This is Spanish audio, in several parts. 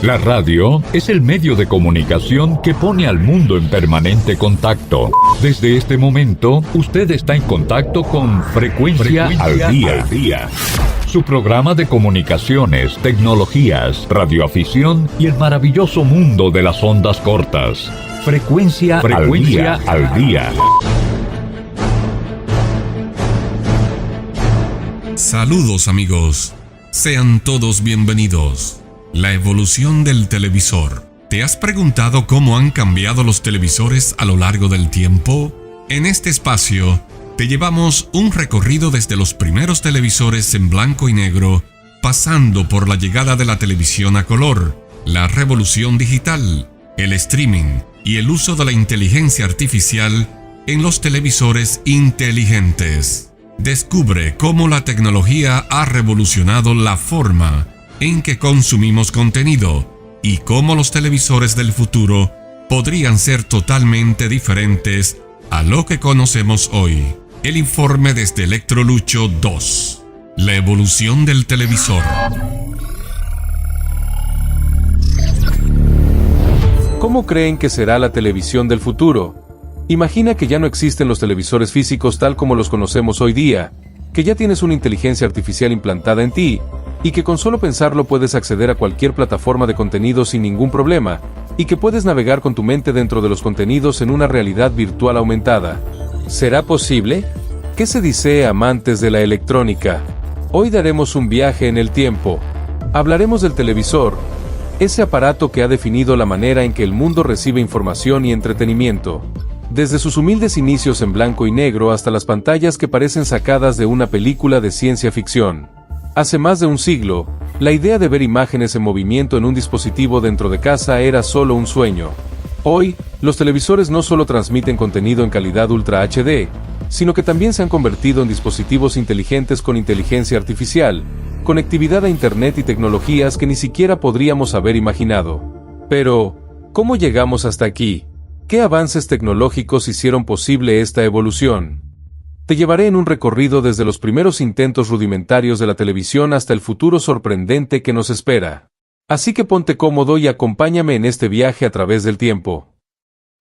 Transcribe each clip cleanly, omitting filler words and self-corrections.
La radio es el medio de comunicación que pone al mundo en permanente contacto. Desde este momento, usted está en contacto con Frecuencia al Día. Su programa de comunicaciones, tecnologías, radioafición y el maravilloso mundo de las ondas cortas. Frecuencia al Día. Saludos amigos, sean todos bienvenidos. La evolución del televisor. ¿Te has preguntado cómo han cambiado los televisores a lo largo del tiempo? En este espacio, te llevamos un recorrido desde los primeros televisores en blanco y negro, pasando por la llegada de la televisión a color, la revolución digital, el streaming y el uso de la inteligencia artificial en los televisores inteligentes. Descubre cómo la tecnología ha revolucionado la forma en que consumimos contenido y cómo los televisores del futuro podrían ser totalmente diferentes a lo que conocemos hoy. El informe desde Electrolucho 2. La evolución del televisor. ¿Cómo creen que será la televisión del futuro? Imagina que ya no existen los televisores físicos tal como los conocemos hoy día, que ya tienes una inteligencia artificial implantada en ti, y que con solo pensarlo puedes acceder a cualquier plataforma de contenido sin ningún problema, y que puedes navegar con tu mente dentro de los contenidos en una realidad virtual aumentada. ¿Será posible? ¿Qué se dice, amantes de la electrónica? Hoy daremos un viaje en el tiempo. Hablaremos del televisor, ese aparato que ha definido la manera en que el mundo recibe información y entretenimiento. Desde sus humildes inicios en blanco y negro hasta las pantallas que parecen sacadas de una película de ciencia ficción. Hace más de un siglo, la idea de ver imágenes en movimiento en un dispositivo dentro de casa era solo un sueño. Hoy, los televisores no solo transmiten contenido en calidad Ultra HD, sino que también se han convertido en dispositivos inteligentes con inteligencia artificial, conectividad a Internet y tecnologías que ni siquiera podríamos haber imaginado. Pero, ¿cómo llegamos hasta aquí? ¿Qué avances tecnológicos hicieron posible esta evolución? Te llevaré en un recorrido desde los primeros intentos rudimentarios de la televisión hasta el futuro sorprendente que nos espera. Así que ponte cómodo y acompáñame en este viaje a través del tiempo.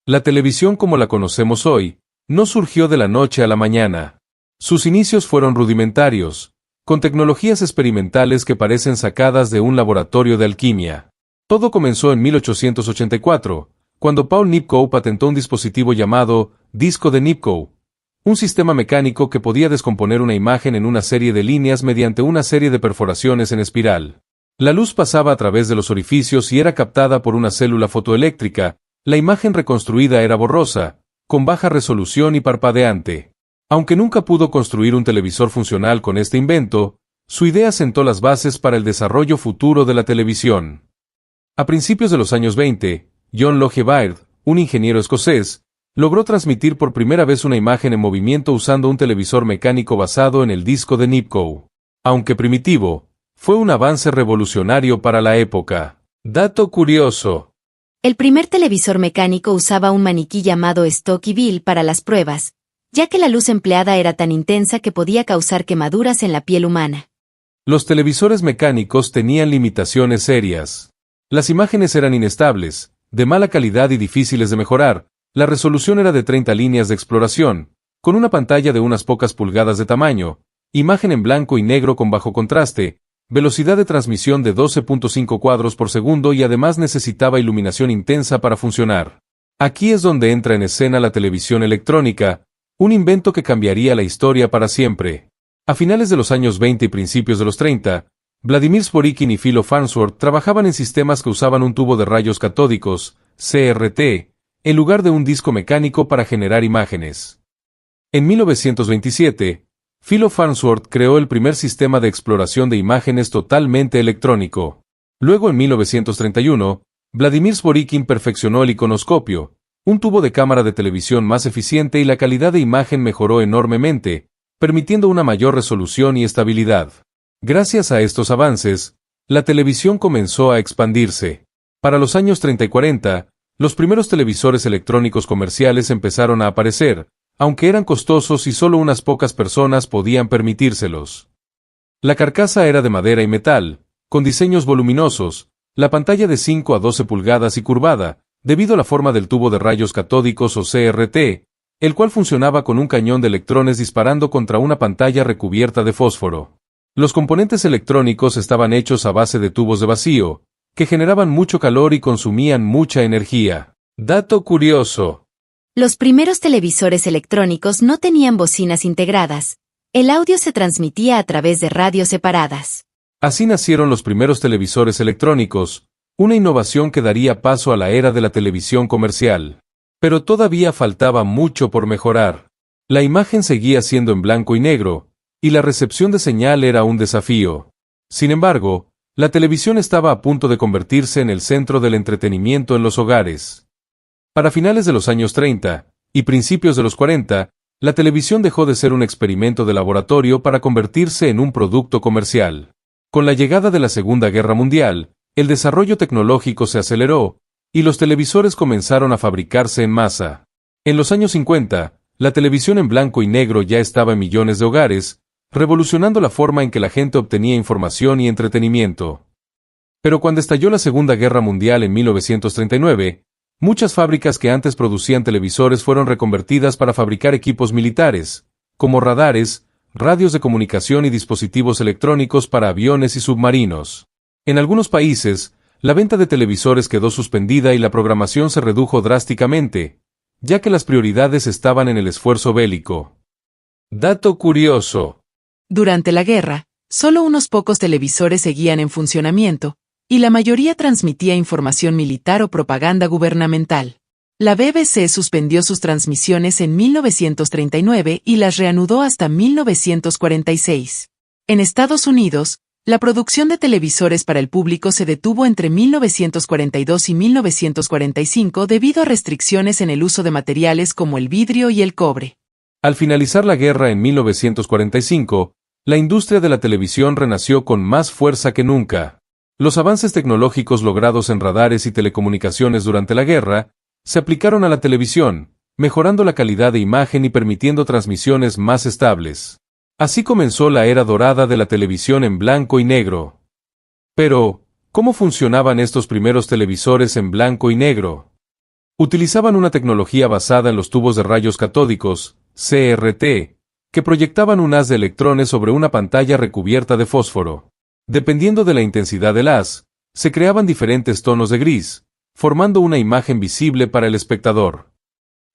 La televisión como la conocemos hoy, no surgió de la noche a la mañana. Sus inicios fueron rudimentarios, con tecnologías experimentales que parecen sacadas de un laboratorio de alquimia. Todo comenzó en 1884, cuando Paul Nipkow patentó un dispositivo llamado disco de Nipkow, un sistema mecánico que podía descomponer una imagen en una serie de líneas mediante una serie de perforaciones en espiral. La luz pasaba a través de los orificios y era captada por una célula fotoeléctrica. La imagen reconstruida era borrosa, con baja resolución y parpadeante. Aunque nunca pudo construir un televisor funcional con este invento, su idea sentó las bases para el desarrollo futuro de la televisión. A principios de los años 20, John Logie Baird, un ingeniero escocés, logró transmitir por primera vez una imagen en movimiento usando un televisor mecánico basado en el disco de Nipkow. Aunque primitivo, fue un avance revolucionario para la época. Dato curioso. El primer televisor mecánico usaba un maniquí llamado Stocky Bill para las pruebas, ya que la luz empleada era tan intensa que podía causar quemaduras en la piel humana. Los televisores mecánicos tenían limitaciones serias. Las imágenes eran inestables, de mala calidad y difíciles de mejorar. La resolución era de 30 líneas de exploración, con una pantalla de unas pocas pulgadas de tamaño, imagen en blanco y negro con bajo contraste, velocidad de transmisión de 12.5 cuadros por segundo y además necesitaba iluminación intensa para funcionar. Aquí es donde entra en escena la televisión electrónica, un invento que cambiaría la historia para siempre. A finales de los años 20 y principios de los 30, Vladimir Zworykin y Philo Farnsworth trabajaban en sistemas que usaban un tubo de rayos catódicos, CRT, en lugar de un disco mecánico para generar imágenes. En 1927, Philo Farnsworth creó el primer sistema de exploración de imágenes totalmente electrónico. Luego en 1931, Vladimir Zworykin perfeccionó el iconoscopio, un tubo de cámara de televisión más eficiente y la calidad de imagen mejoró enormemente, permitiendo una mayor resolución y estabilidad. Gracias a estos avances, la televisión comenzó a expandirse. Para los años 30 y 40, los primeros televisores electrónicos comerciales empezaron a aparecer, aunque eran costosos y solo unas pocas personas podían permitírselos. La carcasa era de madera y metal, con diseños voluminosos, La pantalla de 5 a 12 pulgadas y curvada, debido a la forma del tubo de rayos catódicos o CRT, el cual funcionaba con un cañón de electrones disparando contra una pantalla recubierta de fósforo. Los componentes electrónicos estaban hechos a base de tubos de vacío, que generaban mucho calor y consumían mucha energía. Dato curioso. Los primeros televisores electrónicos no tenían bocinas integradas. El audio se transmitía a través de radios separadas. Así nacieron los primeros televisores electrónicos, una innovación que daría paso a la era de la televisión comercial. Pero todavía faltaba mucho por mejorar. La imagen seguía siendo en blanco y negro, y la recepción de señal era un desafío. Sin embargo, la televisión estaba a punto de convertirse en el centro del entretenimiento en los hogares. Para finales de los años 30 y principios de los 40, la televisión dejó de ser un experimento de laboratorio para convertirse en un producto comercial. Con la llegada de la Segunda Guerra Mundial, el desarrollo tecnológico se aceleró, y los televisores comenzaron a fabricarse en masa. En los años 50, la televisión en blanco y negro ya estaba en millones de hogares, revolucionando la forma en que la gente obtenía información y entretenimiento. Pero cuando estalló la Segunda Guerra Mundial en 1939, muchas fábricas que antes producían televisores fueron reconvertidas para fabricar equipos militares, como radares, radios de comunicación y dispositivos electrónicos para aviones y submarinos. En algunos países, la venta de televisores quedó suspendida y la programación se redujo drásticamente, ya que las prioridades estaban en el esfuerzo bélico. Dato curioso. Durante la guerra, solo unos pocos televisores seguían en funcionamiento, y la mayoría transmitía información militar o propaganda gubernamental. La BBC suspendió sus transmisiones en 1939 y las reanudó hasta 1946. En Estados Unidos, la producción de televisores para el público se detuvo entre 1942 y 1945 debido a restricciones en el uso de materiales como el vidrio y el cobre. Al finalizar la guerra en 1945, la industria de la televisión renació con más fuerza que nunca. Los avances tecnológicos logrados en radares y telecomunicaciones durante la guerra se aplicaron a la televisión, mejorando la calidad de imagen y permitiendo transmisiones más estables. Así comenzó la era dorada de la televisión en blanco y negro. Pero, ¿cómo funcionaban estos primeros televisores en blanco y negro? Utilizaban una tecnología basada en los tubos de rayos catódicos, CRT, que proyectaban un haz de electrones sobre una pantalla recubierta de fósforo. Dependiendo de la intensidad del haz, se creaban diferentes tonos de gris, formando una imagen visible para el espectador.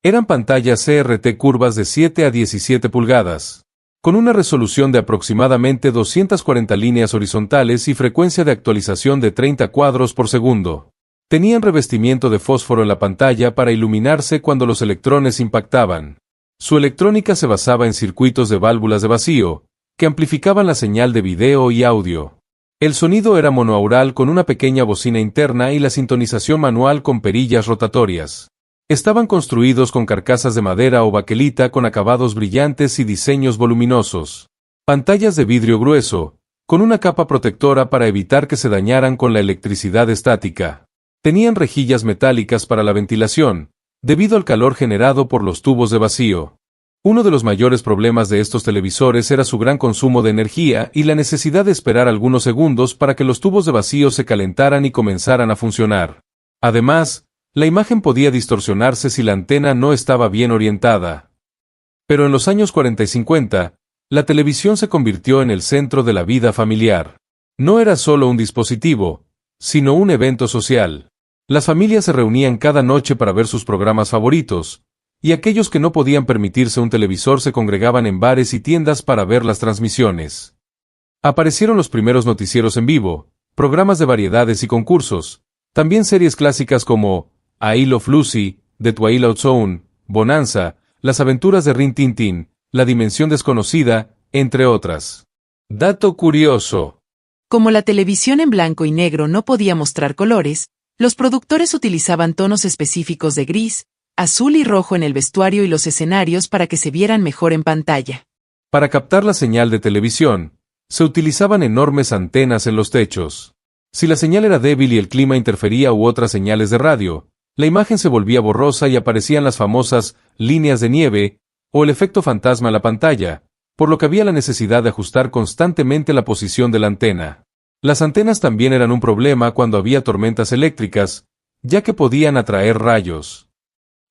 Eran pantallas CRT curvas de 7 a 17 pulgadas, con una resolución de aproximadamente 240 líneas horizontales y frecuencia de actualización de 30 cuadros por segundo. Tenían revestimiento de fósforo en la pantalla para iluminarse cuando los electrones impactaban. Su electrónica se basaba en circuitos de válvulas de vacío, que amplificaban la señal de video y audio. El sonido era monoaural con una pequeña bocina interna y la sintonización manual con perillas rotatorias. Estaban construidos con carcasas de madera o baquelita con acabados brillantes y diseños voluminosos. Pantallas de vidrio grueso, con una capa protectora para evitar que se dañaran con la electricidad estática. Tenían rejillas metálicas para la ventilación, debido al calor generado por los tubos de vacío. Uno de los mayores problemas de estos televisores era su gran consumo de energía y la necesidad de esperar algunos segundos para que los tubos de vacío se calentaran y comenzaran a funcionar. Además, la imagen podía distorsionarse si la antena no estaba bien orientada. Pero en los años 40 y 50, la televisión se convirtió en el centro de la vida familiar. No era solo un dispositivo, sino un evento social. Las familias se reunían cada noche para ver sus programas favoritos, y aquellos que no podían permitirse un televisor se congregaban en bares y tiendas para ver las transmisiones. Aparecieron los primeros noticieros en vivo, programas de variedades y concursos, también series clásicas como I Love Lucy, The Twilight Zone, Bonanza, Las aventuras de Rin Tin Tin, La dimensión desconocida, entre otras. Dato curioso. Como la televisión en blanco y negro no podía mostrar colores, los productores utilizaban tonos específicos de gris, azul y rojo en el vestuario y los escenarios para que se vieran mejor en pantalla. Para captar la señal de televisión, se utilizaban enormes antenas en los techos. Si la señal era débil y el clima interfería u otras señales de radio, la imagen se volvía borrosa y aparecían las famosas líneas de nieve o el efecto fantasma en la pantalla, por lo que había la necesidad de ajustar constantemente la posición de la antena. Las antenas también eran un problema cuando había tormentas eléctricas, ya que podían atraer rayos.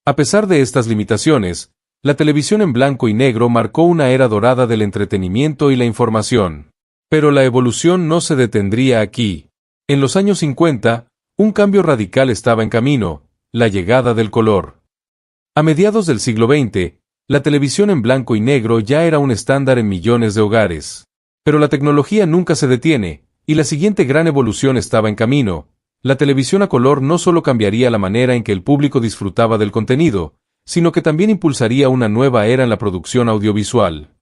A pesar de estas limitaciones, la televisión en blanco y negro marcó una era dorada del entretenimiento y la información. Pero la evolución no se detendría aquí. En los años 50, un cambio radical estaba en camino: la llegada del color. A mediados del siglo XX, la televisión en blanco y negro ya era un estándar en millones de hogares. Pero la tecnología nunca se detiene, y la siguiente gran evolución estaba en camino. La televisión a color no solo cambiaría la manera en que el público disfrutaba del contenido, sino que también impulsaría una nueva era en la producción audiovisual.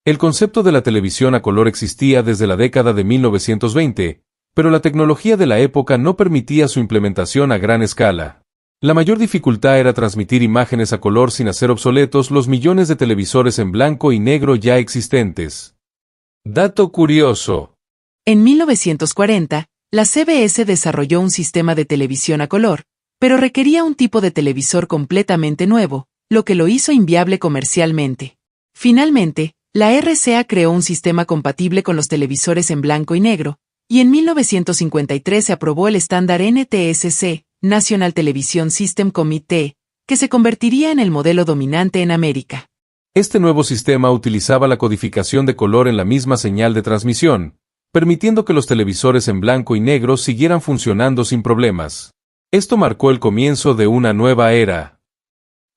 El concepto de la televisión a color existía desde la década de 1920, pero la tecnología de la época no permitía su implementación a gran escala. La mayor dificultad era transmitir imágenes a color sin hacer obsoletos los millones de televisores en blanco y negro ya existentes. Dato curioso. En 1940, la CBS desarrolló un sistema de televisión a color, pero requería un tipo de televisor completamente nuevo, lo que lo hizo inviable comercialmente. Finalmente, la RCA creó un sistema compatible con los televisores en blanco y negro, y en 1953 se aprobó el estándar NTSC, National Television System Committee, que se convertiría en el modelo dominante en América. Este nuevo sistema utilizaba la codificación de color en la misma señal de transmisión, permitiendo que los televisores en blanco y negro siguieran funcionando sin problemas. Esto marcó el comienzo de una nueva era.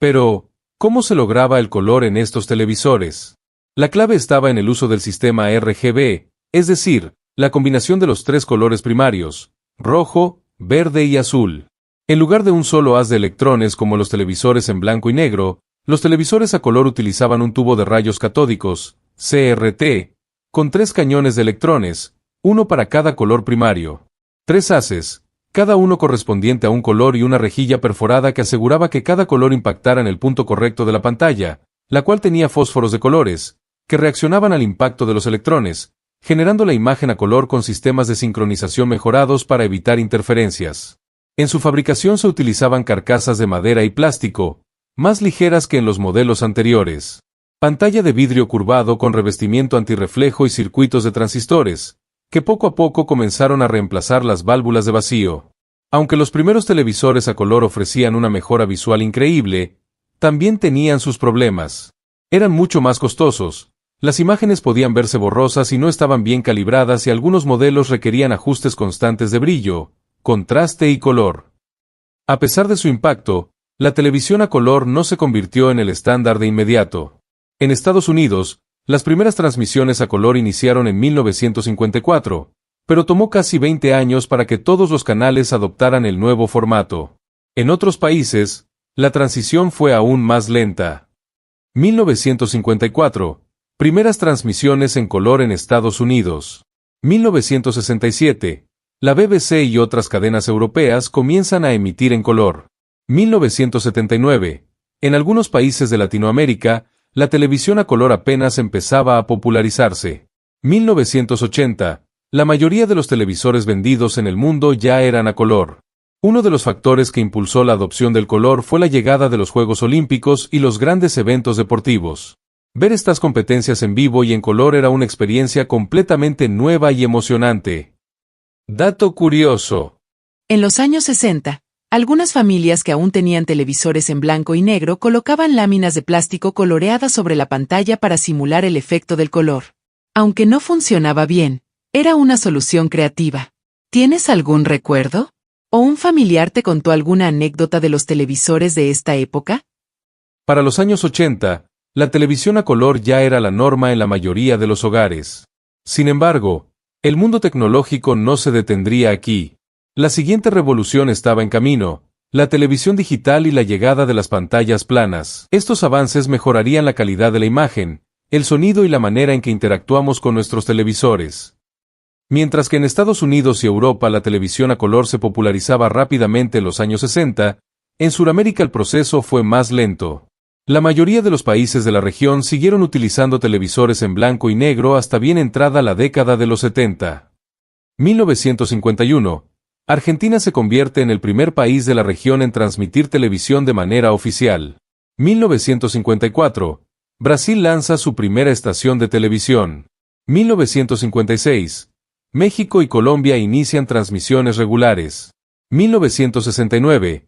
Pero, ¿cómo se lograba el color en estos televisores? La clave estaba en el uso del sistema RGB, es decir, la combinación de los tres colores primarios: rojo, verde y azul. En lugar de un solo haz de electrones como los televisores en blanco y negro, los televisores a color utilizaban un tubo de rayos catódicos, CRT, con 3 cañones de electrones, uno para cada color primario. 3 haces, cada uno correspondiente a un color, y una rejilla perforada que aseguraba que cada color impactara en el punto correcto de la pantalla, la cual tenía fósforos de colores, que reaccionaban al impacto de los electrones, generando la imagen a color con sistemas de sincronización mejorados para evitar interferencias. En su fabricación se utilizaban carcasas de madera y plástico, más ligeras que en los modelos anteriores. Pantalla de vidrio curvado con revestimiento antirreflejo y circuitos de transistores, que poco a poco comenzaron a reemplazar las válvulas de vacío. Aunque los primeros televisores a color ofrecían una mejora visual increíble, también tenían sus problemas. Eran mucho más costosos, las imágenes podían verse borrosas y no estaban bien calibradas, y algunos modelos requerían ajustes constantes de brillo, contraste y color. A pesar de su impacto, la televisión a color no se convirtió en el estándar de inmediato. En Estados Unidos, las primeras transmisiones a color iniciaron en 1954, pero tomó casi 20 años para que todos los canales adoptaran el nuevo formato. En otros países, la transición fue aún más lenta. 1954. Primeras transmisiones en color en Estados Unidos. 1967. La BBC y otras cadenas europeas comienzan a emitir en color. 1979. En algunos países de Latinoamérica, la televisión a color apenas empezaba a popularizarse. 1980. La mayoría de los televisores vendidos en el mundo ya eran a color. Uno de los factores que impulsó la adopción del color fue la llegada de los Juegos Olímpicos y los grandes eventos deportivos. Ver estas competencias en vivo y en color era una experiencia completamente nueva y emocionante. Dato curioso. En los años 60, algunas familias que aún tenían televisores en blanco y negro colocaban láminas de plástico coloreadas sobre la pantalla para simular el efecto del color. Aunque no funcionaba bien, era una solución creativa. ¿Tienes algún recuerdo? ¿O un familiar te contó alguna anécdota de los televisores de esta época? Para los años 80, la televisión a color ya era la norma en la mayoría de los hogares. Sin embargo, el mundo tecnológico no se detendría aquí. La siguiente revolución estaba en camino: la televisión digital y la llegada de las pantallas planas. Estos avances mejorarían la calidad de la imagen, el sonido y la manera en que interactuamos con nuestros televisores. Mientras que en Estados Unidos y Europa la televisión a color se popularizaba rápidamente en los años 60, en Sudamérica el proceso fue más lento. La mayoría de los países de la región siguieron utilizando televisores en blanco y negro hasta bien entrada la década de los 70. 1951. Argentina se convierte en el primer país de la región en transmitir televisión de manera oficial. 1954. Brasil lanza su primera estación de televisión. 1956. México y Colombia inician transmisiones regulares. 1969.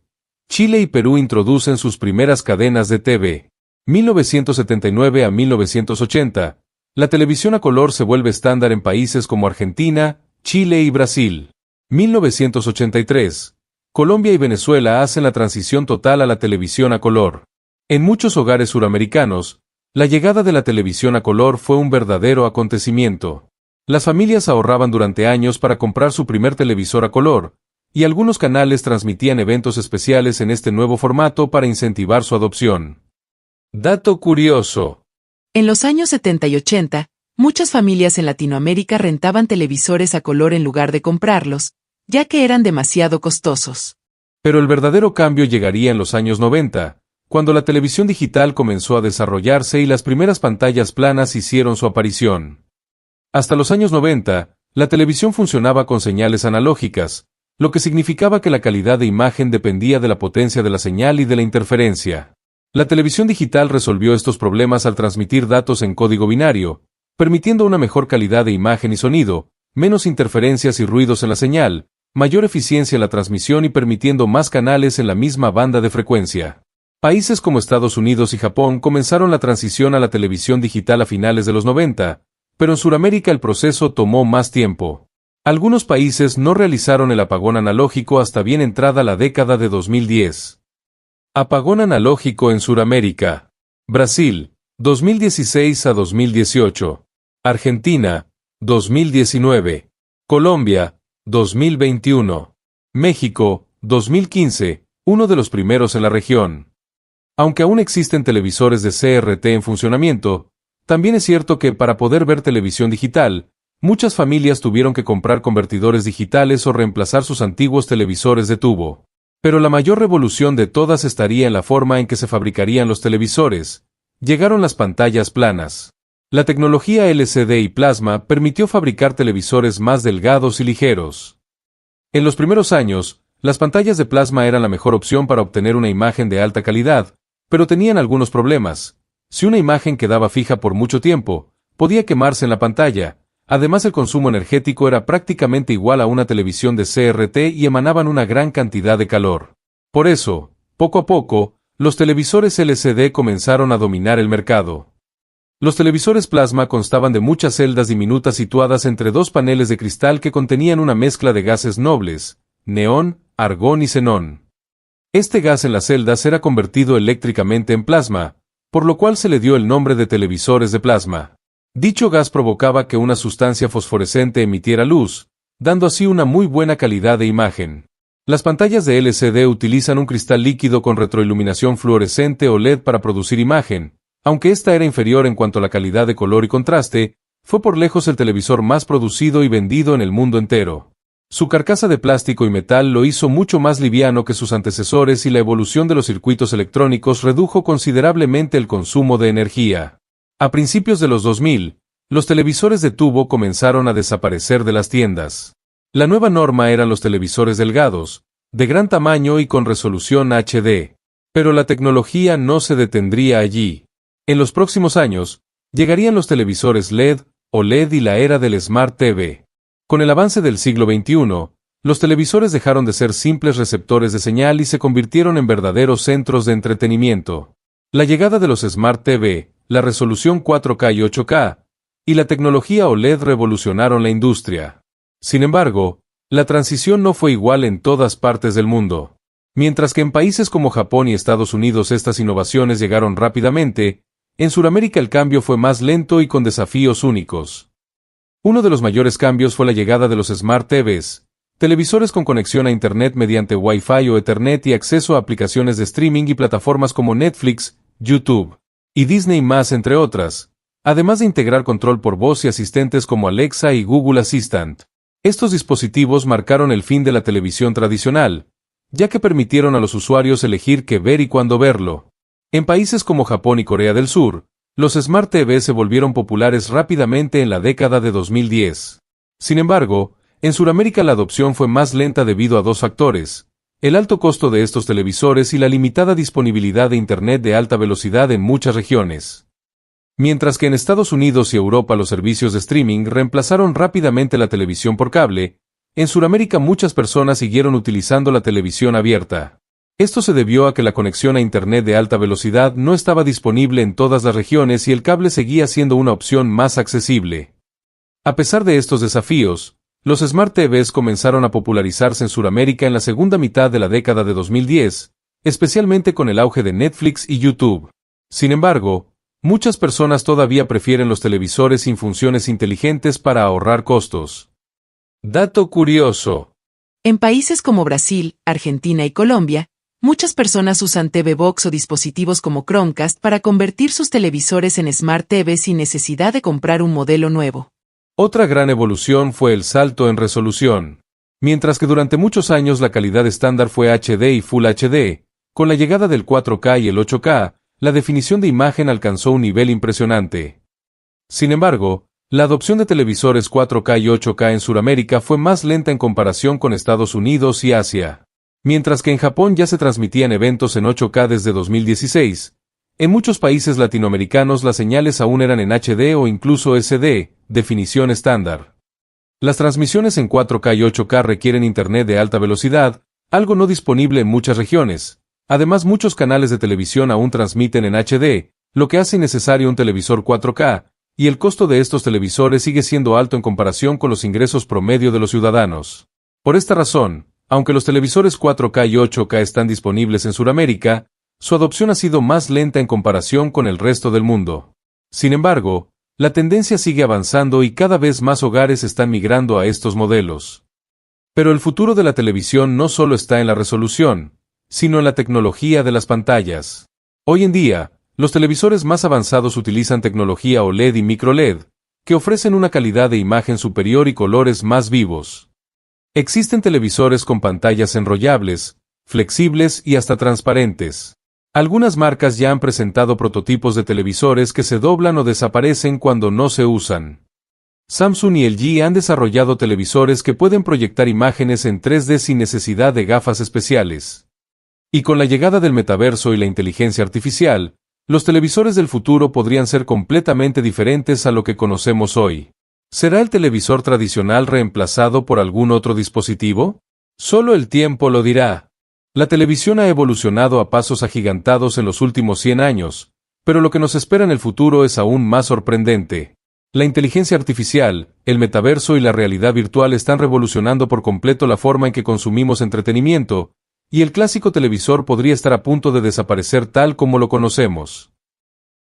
Chile y Perú introducen sus primeras cadenas de TV. 1979 a 1980. La televisión a color se vuelve estándar en países como Argentina, Chile y Brasil. 1983. Colombia y Venezuela hacen la transición total a la televisión a color. En muchos hogares suramericanos, la llegada de la televisión a color fue un verdadero acontecimiento. Las familias ahorraban durante años para comprar su primer televisor a color, y algunos canales transmitían eventos especiales en este nuevo formato para incentivar su adopción. Dato curioso. En los años 70 y 80, muchas familias en Latinoamérica rentaban televisores a color en lugar de comprarlos, ya que eran demasiado costosos. Pero el verdadero cambio llegaría en los años 90, cuando la televisión digital comenzó a desarrollarse y las primeras pantallas planas hicieron su aparición. Hasta los años 90, la televisión funcionaba con señales analógicas, lo que significaba que la calidad de imagen dependía de la potencia de la señal y de la interferencia. La televisión digital resolvió estos problemas al transmitir datos en código binario, permitiendo una mejor calidad de imagen y sonido, menos interferencias y ruidos en la señal, mayor eficiencia en la transmisión y permitiendo más canales en la misma banda de frecuencia. Países como Estados Unidos y Japón comenzaron la transición a la televisión digital a finales de los 90, pero en Sudamérica el proceso tomó más tiempo. Algunos países no realizaron el apagón analógico hasta bien entrada la década de 2010. Apagón analógico en Sudamérica. Brasil, 2016 a 2018. Argentina, 2019. Colombia, 2021. México, 2015, uno de los primeros en la región. Aunque aún existen televisores de CRT en funcionamiento, también es cierto que para poder ver televisión digital, muchas familias tuvieron que comprar convertidores digitales o reemplazar sus antiguos televisores de tubo. Pero la mayor revolución de todas estaría en la forma en que se fabricarían los televisores. Llegaron las pantallas planas. La tecnología LCD y plasma permitió fabricar televisores más delgados y ligeros. En los primeros años, las pantallas de plasma eran la mejor opción para obtener una imagen de alta calidad, pero tenían algunos problemas. Si una imagen quedaba fija por mucho tiempo, podía quemarse en la pantalla. Además, el consumo energético era prácticamente igual a una televisión de CRT y emanaban una gran cantidad de calor. Por eso, poco a poco, los televisores LCD comenzaron a dominar el mercado. Los televisores plasma constaban de muchas celdas diminutas situadas entre dos paneles de cristal que contenían una mezcla de gases nobles, neón, argón y xenón. Este gas en las celdas era convertido eléctricamente en plasma, por lo cual se le dio el nombre de televisores de plasma. Dicho gas provocaba que una sustancia fosforescente emitiera luz, dando así una muy buena calidad de imagen. Las pantallas de LCD utilizan un cristal líquido con retroiluminación fluorescente o LED para producir imagen. Aunque esta era inferior en cuanto a la calidad de color y contraste, fue por lejos el televisor más producido y vendido en el mundo entero. Su carcasa de plástico y metal lo hizo mucho más liviano que sus antecesores y la evolución de los circuitos electrónicos redujo considerablemente el consumo de energía. A principios de los 2000, los televisores de tubo comenzaron a desaparecer de las tiendas. La nueva norma eran los televisores delgados, de gran tamaño y con resolución HD. Pero la tecnología no se detendría allí. En los próximos años, llegarían los televisores LED, OLED y la era del Smart TV. Con el avance del siglo XXI, los televisores dejaron de ser simples receptores de señal y se convirtieron en verdaderos centros de entretenimiento. La llegada de los Smart TV, la resolución 4K y 8K, y la tecnología OLED revolucionaron la industria. Sin embargo, la transición no fue igual en todas partes del mundo. Mientras que en países como Japón y Estados Unidos estas innovaciones llegaron rápidamente, en Sudamérica el cambio fue más lento y con desafíos únicos. Uno de los mayores cambios fue la llegada de los Smart TVs, televisores con conexión a Internet mediante Wi-Fi o Ethernet y acceso a aplicaciones de streaming y plataformas como Netflix, YouTube y Disney+, entre otras, además de integrar control por voz y asistentes como Alexa y Google Assistant. Estos dispositivos marcaron el fin de la televisión tradicional, ya que permitieron a los usuarios elegir qué ver y cuándo verlo. En países como Japón y Corea del Sur, los Smart TV se volvieron populares rápidamente en la década de 2010. Sin embargo, en Sudamérica la adopción fue más lenta debido a dos factores: el alto costo de estos televisores y la limitada disponibilidad de Internet de alta velocidad en muchas regiones. Mientras que en Estados Unidos y Europa los servicios de streaming reemplazaron rápidamente la televisión por cable, en Sudamérica muchas personas siguieron utilizando la televisión abierta. Esto se debió a que la conexión a Internet de alta velocidad no estaba disponible en todas las regiones y el cable seguía siendo una opción más accesible. A pesar de estos desafíos, los Smart TVs comenzaron a popularizarse en Sudamérica en la segunda mitad de la década de 2010, especialmente con el auge de Netflix y YouTube. Sin embargo, muchas personas todavía prefieren los televisores sin funciones inteligentes para ahorrar costos. Dato curioso. En países como Brasil, Argentina y Colombia, muchas personas usan TV Box o dispositivos como Chromecast para convertir sus televisores en Smart TV sin necesidad de comprar un modelo nuevo. Otra gran evolución fue el salto en resolución. Mientras que durante muchos años la calidad estándar fue HD y Full HD, con la llegada del 4K y el 8K, la definición de imagen alcanzó un nivel impresionante. Sin embargo, la adopción de televisores 4K y 8K en Sudamérica fue más lenta en comparación con Estados Unidos y Asia. Mientras que en Japón ya se transmitían eventos en 8K desde 2016, en muchos países latinoamericanos las señales aún eran en HD o incluso SD, definición estándar. Las transmisiones en 4K y 8K requieren internet de alta velocidad, algo no disponible en muchas regiones. Además, muchos canales de televisión aún transmiten en HD, lo que hace innecesario un televisor 4K, y el costo de estos televisores sigue siendo alto en comparación con los ingresos promedio de los ciudadanos. Por esta razón, aunque los televisores 4K y 8K están disponibles en Sudamérica, su adopción ha sido más lenta en comparación con el resto del mundo. Sin embargo, la tendencia sigue avanzando y cada vez más hogares están migrando a estos modelos. Pero el futuro de la televisión no solo está en la resolución, sino en la tecnología de las pantallas. Hoy en día, los televisores más avanzados utilizan tecnología OLED y microLED, que ofrecen una calidad de imagen superior y colores más vivos. Existen televisores con pantallas enrollables, flexibles y hasta transparentes. Algunas marcas ya han presentado prototipos de televisores que se doblan o desaparecen cuando no se usan. Samsung y LG han desarrollado televisores que pueden proyectar imágenes en 3D sin necesidad de gafas especiales. Y con la llegada del metaverso y la inteligencia artificial, los televisores del futuro podrían ser completamente diferentes a lo que conocemos hoy. ¿Será el televisor tradicional reemplazado por algún otro dispositivo? Solo el tiempo lo dirá. La televisión ha evolucionado a pasos agigantados en los últimos 100 años, pero lo que nos espera en el futuro es aún más sorprendente. La inteligencia artificial, el metaverso y la realidad virtual están revolucionando por completo la forma en que consumimos entretenimiento, y el clásico televisor podría estar a punto de desaparecer tal como lo conocemos.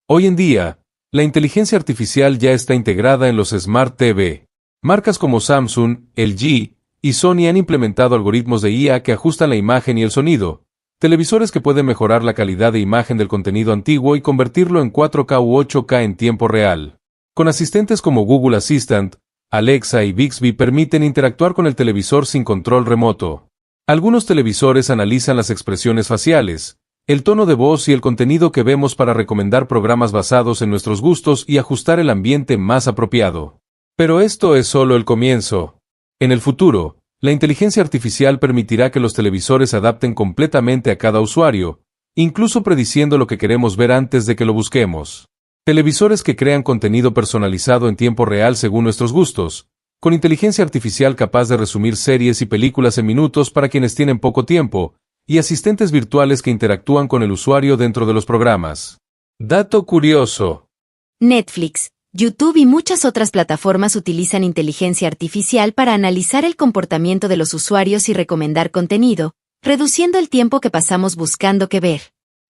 Hoy en día, la inteligencia artificial ya está integrada en los Smart TV. Marcas como Samsung, LG y Sony han implementado algoritmos de IA que ajustan la imagen y el sonido, televisores que pueden mejorar la calidad de imagen del contenido antiguo y convertirlo en 4K u 8K en tiempo real. Con asistentes como Google Assistant, Alexa y Bixby permiten interactuar con el televisor sin control remoto. Algunos televisores analizan las expresiones faciales, el tono de voz y el contenido que vemos para recomendar programas basados en nuestros gustos y ajustar el ambiente más apropiado. Pero esto es solo el comienzo. En el futuro, la inteligencia artificial permitirá que los televisores se adapten completamente a cada usuario, incluso prediciendo lo que queremos ver antes de que lo busquemos. Televisores que crean contenido personalizado en tiempo real según nuestros gustos, con inteligencia artificial capaz de resumir series y películas en minutos para quienes tienen poco tiempo, y asistentes virtuales que interactúan con el usuario dentro de los programas. Dato curioso. Netflix, YouTube y muchas otras plataformas utilizan inteligencia artificial para analizar el comportamiento de los usuarios y recomendar contenido, reduciendo el tiempo que pasamos buscando qué ver.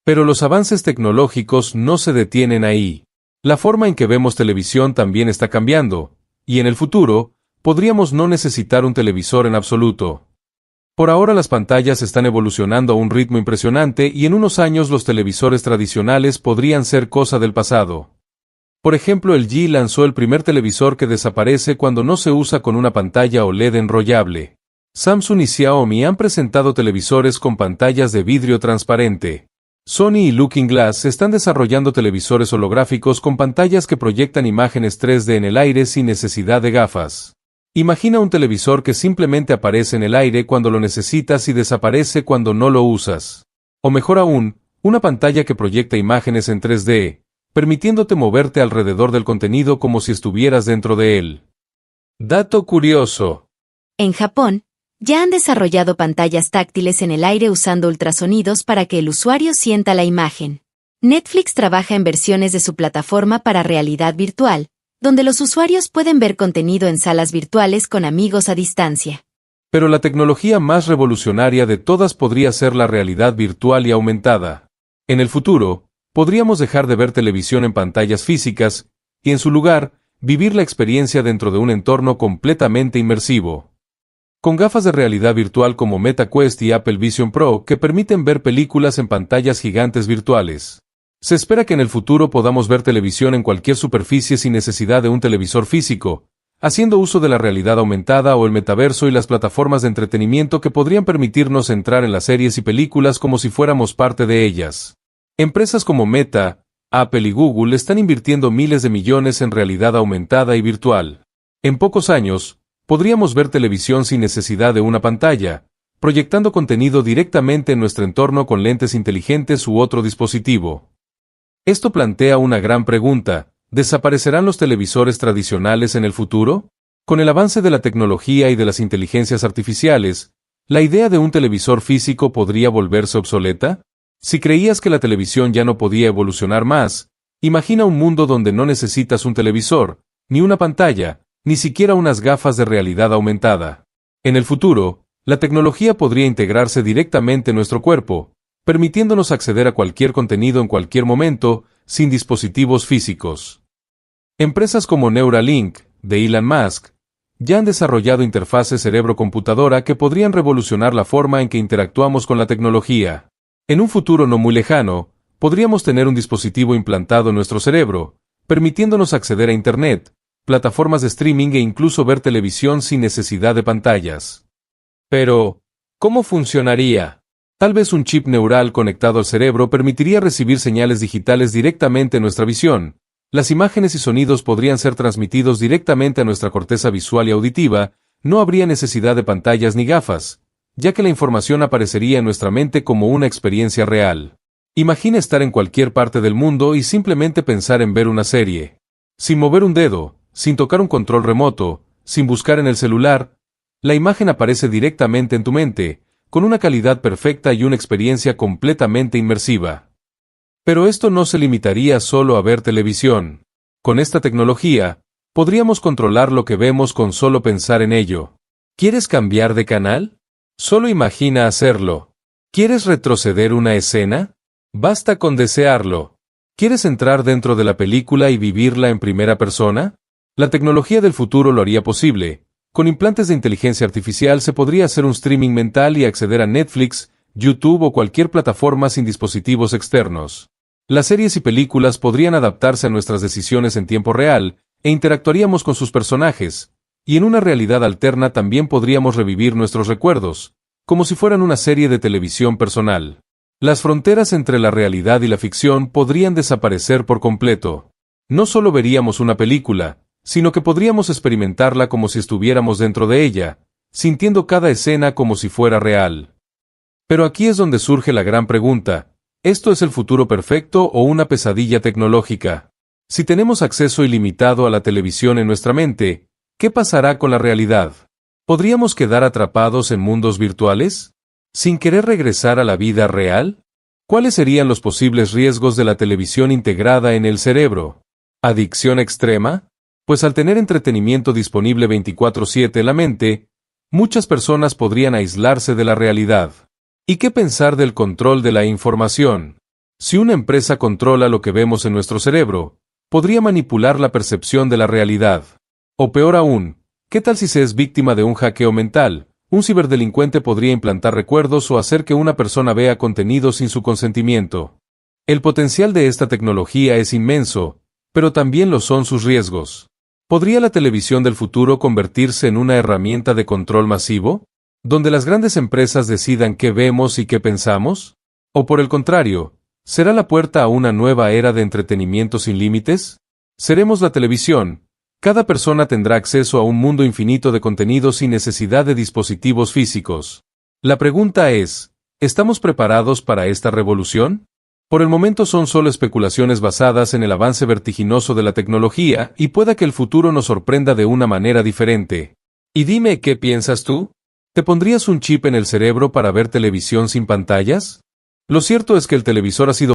Pero los avances tecnológicos no se detienen ahí. La forma en que vemos televisión también está cambiando, y en el futuro, podríamos no necesitar un televisor en absoluto. Por ahora las pantallas están evolucionando a un ritmo impresionante y en unos años los televisores tradicionales podrían ser cosa del pasado. Por ejemplo, LG lanzó el primer televisor que desaparece cuando no se usa con una pantalla OLED enrollable. Samsung y Xiaomi han presentado televisores con pantallas de vidrio transparente. Sony y Looking Glass están desarrollando televisores holográficos con pantallas que proyectan imágenes 3D en el aire sin necesidad de gafas. Imagina un televisor que simplemente aparece en el aire cuando lo necesitas y desaparece cuando no lo usas. O mejor aún, una pantalla que proyecta imágenes en 3D, permitiéndote moverte alrededor del contenido como si estuvieras dentro de él. Dato curioso. En Japón, ya han desarrollado pantallas táctiles en el aire usando ultrasonidos para que el usuario sienta la imagen. Netflix trabaja en versiones de su plataforma para realidad virtual, donde los usuarios pueden ver contenido en salas virtuales con amigos a distancia. Pero la tecnología más revolucionaria de todas podría ser la realidad virtual y aumentada. En el futuro, podríamos dejar de ver televisión en pantallas físicas, y en su lugar, vivir la experiencia dentro de un entorno completamente inmersivo. Con gafas de realidad virtual como MetaQuest y Apple Vision Pro que permiten ver películas en pantallas gigantes virtuales. Se espera que en el futuro podamos ver televisión en cualquier superficie sin necesidad de un televisor físico, haciendo uso de la realidad aumentada o el metaverso y las plataformas de entretenimiento que podrían permitirnos entrar en las series y películas como si fuéramos parte de ellas. Empresas como Meta, Apple y Google están invirtiendo miles de millones en realidad aumentada y virtual. En pocos años, podríamos ver televisión sin necesidad de una pantalla, proyectando contenido directamente en nuestro entorno con lentes inteligentes u otro dispositivo. Esto plantea una gran pregunta: ¿desaparecerán los televisores tradicionales en el futuro? Con el avance de la tecnología y de las inteligencias artificiales, ¿la idea de un televisor físico podría volverse obsoleta? Si creías que la televisión ya no podía evolucionar más, imagina un mundo donde no necesitas un televisor, ni una pantalla, ni siquiera unas gafas de realidad aumentada. En el futuro, la tecnología podría integrarse directamente en nuestro cuerpo, permitiéndonos acceder a cualquier contenido en cualquier momento, sin dispositivos físicos. Empresas como Neuralink, de Elon Musk, ya han desarrollado interfaces cerebro-computadora que podrían revolucionar la forma en que interactuamos con la tecnología. En un futuro no muy lejano, podríamos tener un dispositivo implantado en nuestro cerebro, permitiéndonos acceder a Internet, plataformas de streaming e incluso ver televisión sin necesidad de pantallas. Pero, ¿cómo funcionaría? Tal vez un chip neural conectado al cerebro permitiría recibir señales digitales directamente en nuestra visión. Las imágenes y sonidos podrían ser transmitidos directamente a nuestra corteza visual y auditiva, no habría necesidad de pantallas ni gafas, ya que la información aparecería en nuestra mente como una experiencia real. Imagina estar en cualquier parte del mundo y simplemente pensar en ver una serie. Sin mover un dedo, sin tocar un control remoto, sin buscar en el celular, la imagen aparece directamente en tu mente, con una calidad perfecta y una experiencia completamente inmersiva. Pero esto no se limitaría solo a ver televisión. Con esta tecnología, podríamos controlar lo que vemos con solo pensar en ello. ¿Quieres cambiar de canal? Solo imagina hacerlo. ¿Quieres retroceder una escena? Basta con desearlo. ¿Quieres entrar dentro de la película y vivirla en primera persona? La tecnología del futuro lo haría posible. Con implantes de inteligencia artificial se podría hacer un streaming mental y acceder a Netflix, YouTube o cualquier plataforma sin dispositivos externos. Las series y películas podrían adaptarse a nuestras decisiones en tiempo real, e interactuaríamos con sus personajes, y en una realidad alterna también podríamos revivir nuestros recuerdos, como si fueran una serie de televisión personal. Las fronteras entre la realidad y la ficción podrían desaparecer por completo. No solo veríamos una película, sino que podríamos experimentarla como si estuviéramos dentro de ella, sintiendo cada escena como si fuera real. Pero aquí es donde surge la gran pregunta: ¿esto es el futuro perfecto o una pesadilla tecnológica? Si tenemos acceso ilimitado a la televisión en nuestra mente, ¿qué pasará con la realidad? ¿Podríamos quedar atrapados en mundos virtuales? ¿Sin querer regresar a la vida real? ¿Cuáles serían los posibles riesgos de la televisión integrada en el cerebro? ¿Adicción extrema? Pues al tener entretenimiento disponible 24/7 en la mente, muchas personas podrían aislarse de la realidad. ¿Y qué pensar del control de la información? Si una empresa controla lo que vemos en nuestro cerebro, podría manipular la percepción de la realidad. O peor aún, ¿qué tal si se es víctima de un hackeo mental? Un ciberdelincuente podría implantar recuerdos o hacer que una persona vea contenido sin su consentimiento. El potencial de esta tecnología es inmenso, pero también lo son sus riesgos. ¿Podría la televisión del futuro convertirse en una herramienta de control masivo, donde las grandes empresas decidan qué vemos y qué pensamos? ¿O por el contrario, será la puerta a una nueva era de entretenimiento sin límites? Seremos la televisión. Cada persona tendrá acceso a un mundo infinito de contenido sin necesidad de dispositivos físicos. La pregunta es, ¿estamos preparados para esta revolución? Por el momento son solo especulaciones basadas en el avance vertiginoso de la tecnología y pueda que el futuro nos sorprenda de una manera diferente. Y dime, ¿qué piensas tú? ¿Te pondrías un chip en el cerebro para ver televisión sin pantallas? Lo cierto es que el televisor ha sido